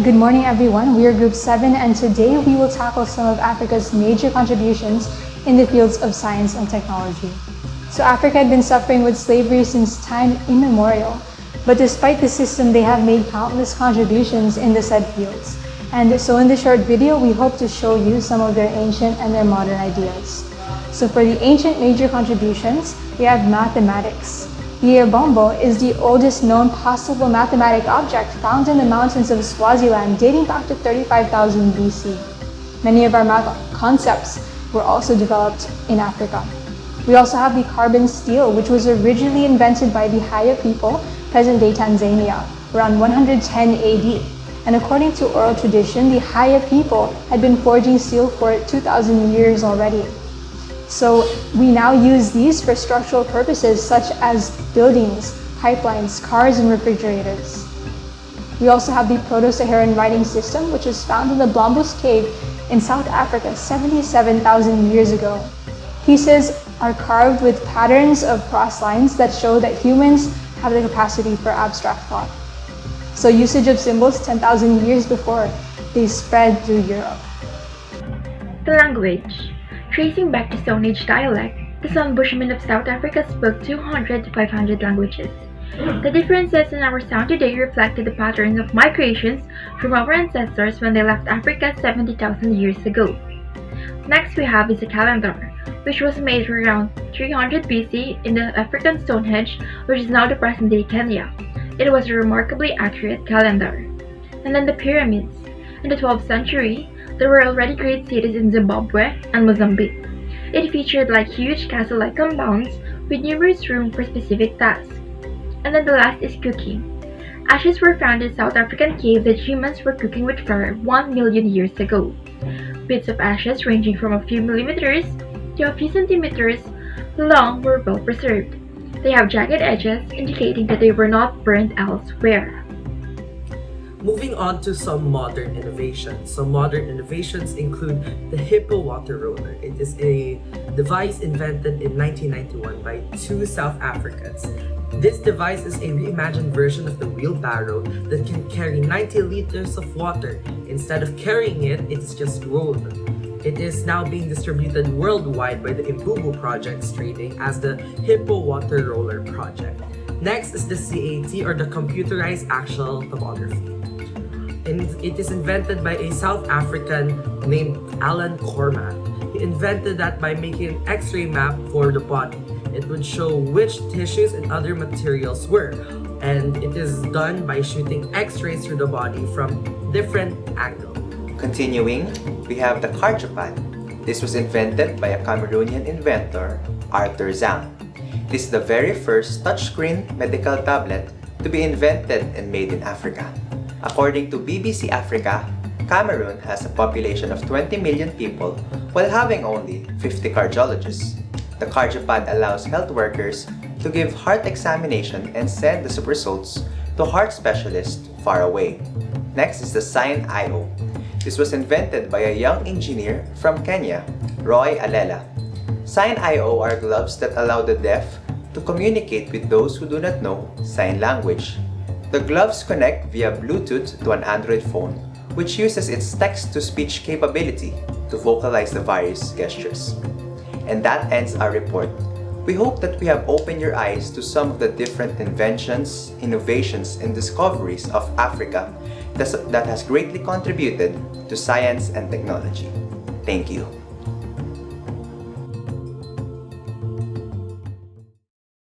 Good morning, everyone. We are Group 7, and today we will tackle some of Africa's major contributions in the fields of science and technology. So Africa had been suffering with slavery since time immemorial, but despite the system, they have made countless contributions in the said fields. And so in this short video, we hope to show you some of their ancient and their modern ideas. So for the ancient major contributions, we have mathematics. The Ebombo is the oldest known possible mathematic object found in the mountains of Swaziland dating back to 35,000 BC. Many of our math concepts were also developed in Africa. We also have the carbon steel, which was originally invented by the Haya people, present-day Tanzania, around 110 AD. And according to oral tradition, the Haya people had been forging steel for 2,000 years already. So we now use these for structural purposes such as buildings, pipelines, cars, and refrigerators. We also have the Proto-Saharan writing system, which was found in the Blombos Cave in South Africa 77,000 years ago. Pieces are carved with patterns of cross lines that show that humans have the capacity for abstract thought. So usage of symbols 10,000 years before they spread through Europe. The language. Tracing back to Stone Age dialect, the San Bushmen of South Africa spoke 200 to 500 languages. The differences in our sound today reflected the patterns of migrations from our ancestors when they left Africa 70,000 years ago. Next we have is a calendar, which was made around 300 BC in the African Stonehenge, which is now the present-day Kenya. It was a remarkably accurate calendar. And then the pyramids. In the 12th century, there were already great cities in Zimbabwe and Mozambique. It featured like huge castle-like compounds with numerous rooms for specific tasks. And then the last is cooking. Ashes were found in South African caves that humans were cooking with fire 1 million years ago. Bits of ashes ranging from a few millimeters to a few centimeters long were well preserved. They have jagged edges indicating that they were not burned elsewhere. Moving on to some modern innovations. Some modern innovations include the Hippo Water Roller. It is a device invented in 1991 by two South Africans. This device is a reimagined version of the wheelbarrow that can carry 90 liters of water. Instead of carrying it, it's just rolled. It is now being distributed worldwide by the Imbubu Projects Trading as the Hippo Water Roller Project. Next is the CAT, or the Computerized Axial Tomography. And it is invented by a South African named Alan Cormack. He invented that by making an X-ray map for the body. It would show which tissues and other materials were, and it is done by shooting X-rays through the body from different angles. Continuing, we have the Cardiopad. This was invented by a Cameroonian inventor, Arthur Zhang. This is the very first touchscreen medical tablet to be invented and made in Africa. According to BBC Africa, Cameroon has a population of 20 million people while having only 50 cardiologists. The Cardiopad allows health workers to give heart examination and send the results to heart specialists far away. Next is the Sign IO. This was invented by a young engineer from Kenya, Roy Alela. Sign IO are gloves that allow the deaf to communicate with those who do not know sign language. The gloves connect via Bluetooth to an Android phone, which uses its text-to-speech capability to vocalize the various gestures. And that ends our report. We hope that we have opened your eyes to some of the different inventions, innovations, and discoveries of Africa that has greatly contributed to science and technology. Thank you.